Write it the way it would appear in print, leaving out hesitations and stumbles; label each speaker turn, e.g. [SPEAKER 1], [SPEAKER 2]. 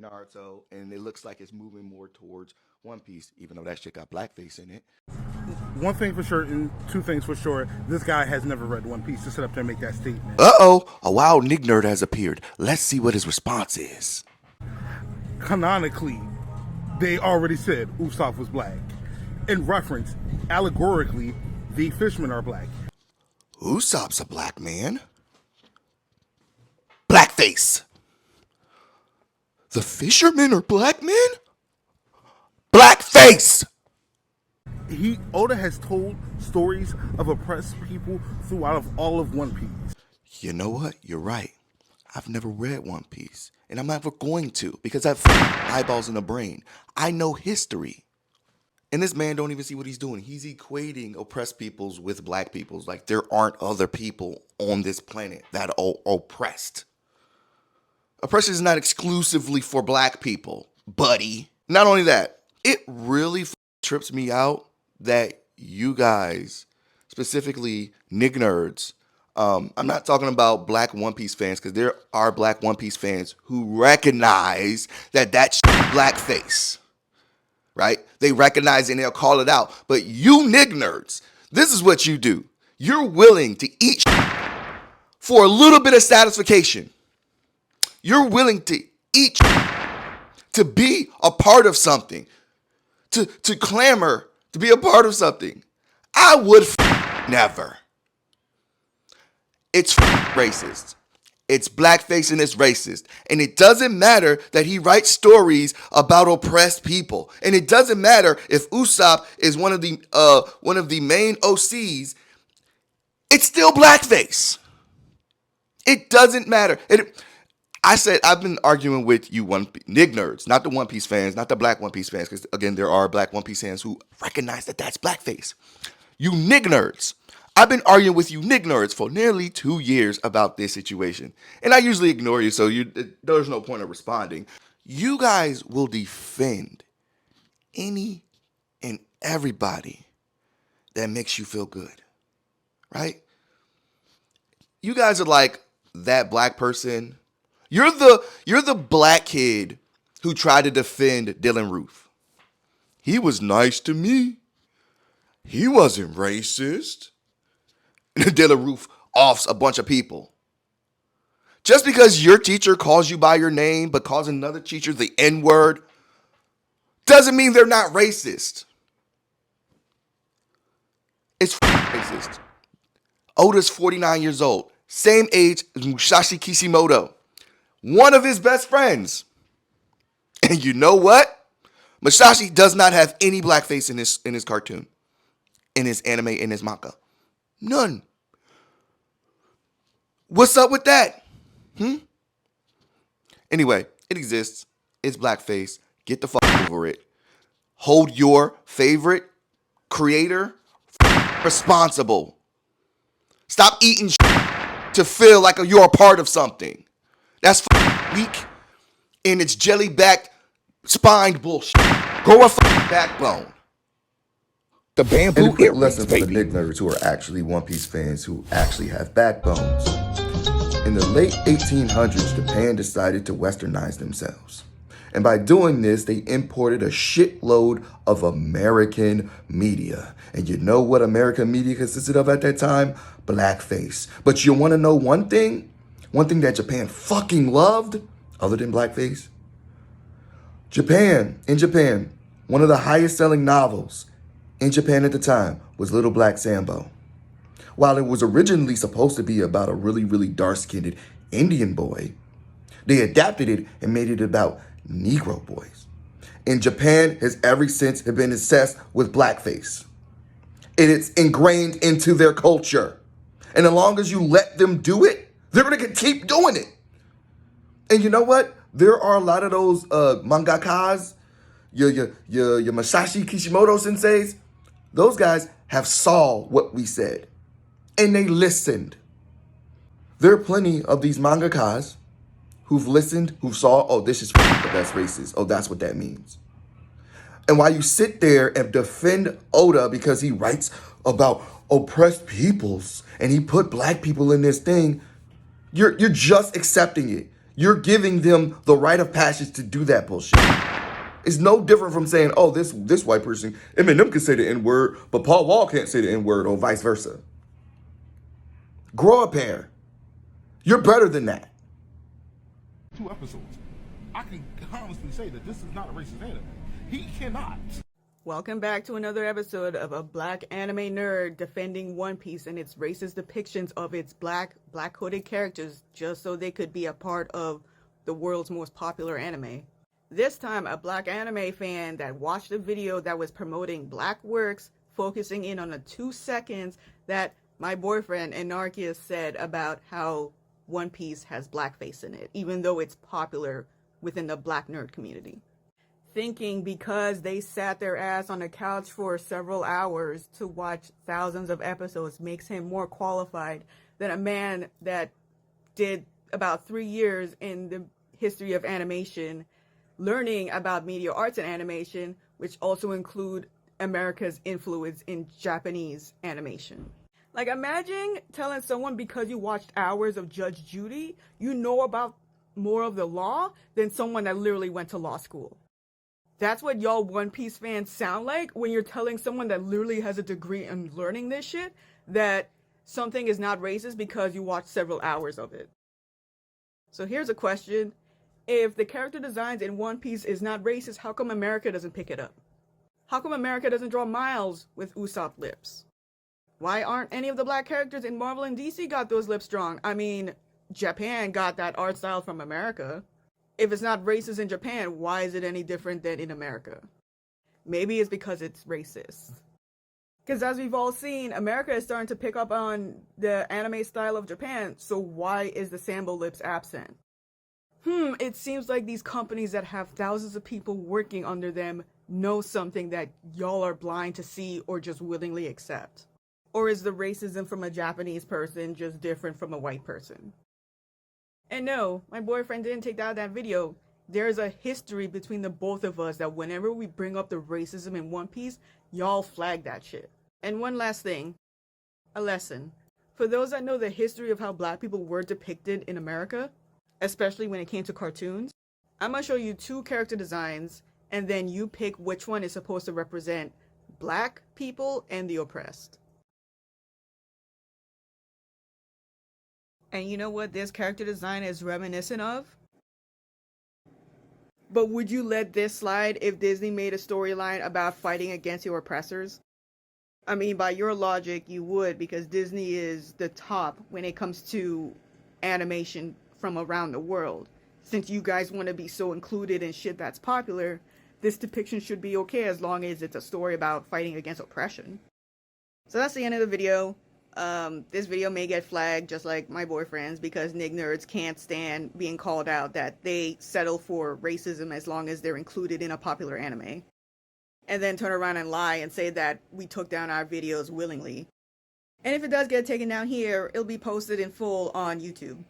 [SPEAKER 1] Naruto, and it looks like it's moving more towards One Piece, even though that shit got Blackface in it.
[SPEAKER 2] One thing for sure, and two things for sure. This guy has never read One Piece to sit up there and make that statement.
[SPEAKER 1] Uh-oh, a wild Nignerd has appeared. Let's see what his response is.
[SPEAKER 2] Canonically, they already said Usopp was black. In reference, allegorically, the fishermen are black.
[SPEAKER 1] Usopp's a black man. Blackface. The fishermen are black men? Blackface!
[SPEAKER 2] Oda has told stories of oppressed people throughout of all of One Piece.
[SPEAKER 1] You know what? You're right. I've never read One Piece, and I'm never going to because I have eyeballs in the brain. I know history. And this man don't even see what he's doing. He's equating oppressed peoples with black peoples. Like there aren't other people on this planet that are oppressed. Oppression is not exclusively for black people, buddy. Not only that, it really trips me out that you guys, specifically Nignerds, I'm not talking about black One Piece fans because there are black One Piece fans who recognize that that's blackface, right? They recognize it and they'll call it out. But you Nignerds, this is what you do. You're willing to eat for a little bit of satisfaction. You're willing to eat to be a part of something, to clamor to be a part of something. I would never. It's racist. It's blackface and it's racist. And it doesn't matter that he writes stories about oppressed people. And it doesn't matter if Usopp is one of the main OCs. It's still blackface. It doesn't matter. I said I've been arguing with you Nignerds, not the One Piece fans, not the black One Piece fans, because again, there are black One Piece fans who recognize that that's blackface. You Nignerds. I've been arguing with you Nignerds for nearly 2 years about this situation. And I usually ignore you, so there's no point of responding. You guys will defend any and everybody that makes you feel good, right? You guys are like that black person. You're the black kid who tried to defend Dylan Roof. He was nice to me. He wasn't racist. Dylan Roof offs a bunch of people. Just because your teacher calls you by your name but calls another teacher the N-word doesn't mean they're not racist. It's racist. Odda's 49 years old. Same age as Musashi Kishimoto. One of his best friends. And you know what? Musashi does not have any blackface in his cartoon, in his anime, in his manga. None. What's up with that? Anyway, it exists. It's blackface. Get the fuck over it. Hold your favorite creator responsible. Stop eating to feel like you're a part of something. That's weak and it's jelly-backed, spined bullshit. Grow a backbone.
[SPEAKER 3] The bamboo
[SPEAKER 1] And a quick
[SPEAKER 3] earrings,
[SPEAKER 1] lesson for the
[SPEAKER 3] baby.
[SPEAKER 1] Nigners who are actually One Piece fans who actually have backbones. In the late 1800s, Japan decided to westernize themselves. And by doing this, they imported a shitload of American media. And you know what American media consisted of at that time? Blackface. But you want to know one thing? One thing that Japan fucking loved, other than blackface? In Japan, one of the highest selling novels in Japan at the time was Little Black Sambo. While it was originally supposed to be about a really, really dark-skinned Indian boy, they adapted it and made it about Negro boys. And Japan has ever since been obsessed with blackface. And it's ingrained into their culture. And as long as you let them do it, they're going to keep doing it. And you know what? There are a lot of those mangakas, your Masashi Kishimoto senseis. Those guys have saw what we said. And they listened. There are plenty of these mangakas who've listened, who saw, oh, this is that's racist. Oh, that's what that means. And while you sit there and defend Odda because he writes about oppressed peoples and he put black people in this thing, you're just accepting it. You're giving them the rite of passage to do that bullshit. It's no different from saying, oh, this white person, Eminem can say the N-word, but Paul Wall can't say the N-word, or vice versa. Grow a pair. You're better than that.
[SPEAKER 2] 2 episodes. I can honestly say that this is not a racist anime. He cannot.
[SPEAKER 4] Welcome back to another episode of a black anime nerd defending One Piece and its racist depictions of its black hooded characters just so they could be a part of the world's most popular anime. This time, a black anime fan that watched a video that was promoting black works, focusing in on the 2 seconds that my boyfriend Anarchius said about how One Piece has blackface in it, even though it's popular within the black nerd community. Thinking because they sat their ass on the couch for several hours to watch thousands of episodes makes him more qualified than a man that did about 3 years in the history of animation, learning about media arts and animation, which also include America's influence in Japanese animation. Like, imagine telling someone because you watched hours of Judge Judy, you know about more of the law than someone that literally went to law school. That's what y'all One Piece fans sound like when you're telling someone that literally has a degree in learning this shit that something is not racist because you watched several hours of it. So here's a question. If the character designs in One Piece is not racist, how come America doesn't pick it up? How come America doesn't draw Miles with Usopp lips? Why aren't any of the black characters in Marvel and DC got those lips drawn? I mean, Japan got that art style from America. If it's not racist in Japan, why is it any different than in America? Maybe it's because it's racist. Because as we've all seen, America is starting to pick up on the anime style of Japan, so why is the Sambo lips absent? It seems like these companies that have thousands of people working under them know something that y'all are blind to see or just willingly accept. Or is the racism from a Japanese person just different from a white person? And no, my boyfriend didn't take down that video. There's a history between the both of us that whenever we bring up the racism in One Piece, y'all flag that shit. And one last thing, a lesson. For those that know the history of how black people were depicted in America, especially when it came to cartoons, I'm gonna show you 2 character designs and then you pick which one is supposed to represent black people and the oppressed. And you know what this character design is reminiscent of? But would you let this slide if Disney made a storyline about fighting against your oppressors? I mean, by your logic, you would, because Disney is the top when it comes to animation from around the world. Since you guys want to be so included in shit that's popular, this depiction should be okay as long as it's a story about fighting against oppression. So that's the end of the video. This video may get flagged just like my boyfriend's because Nignerds can't stand being called out that they settle for racism as long as they're included in a popular anime. And then turn around and lie and say that we took down our videos willingly. And if it does get taken down here, it'll be posted in full on YouTube.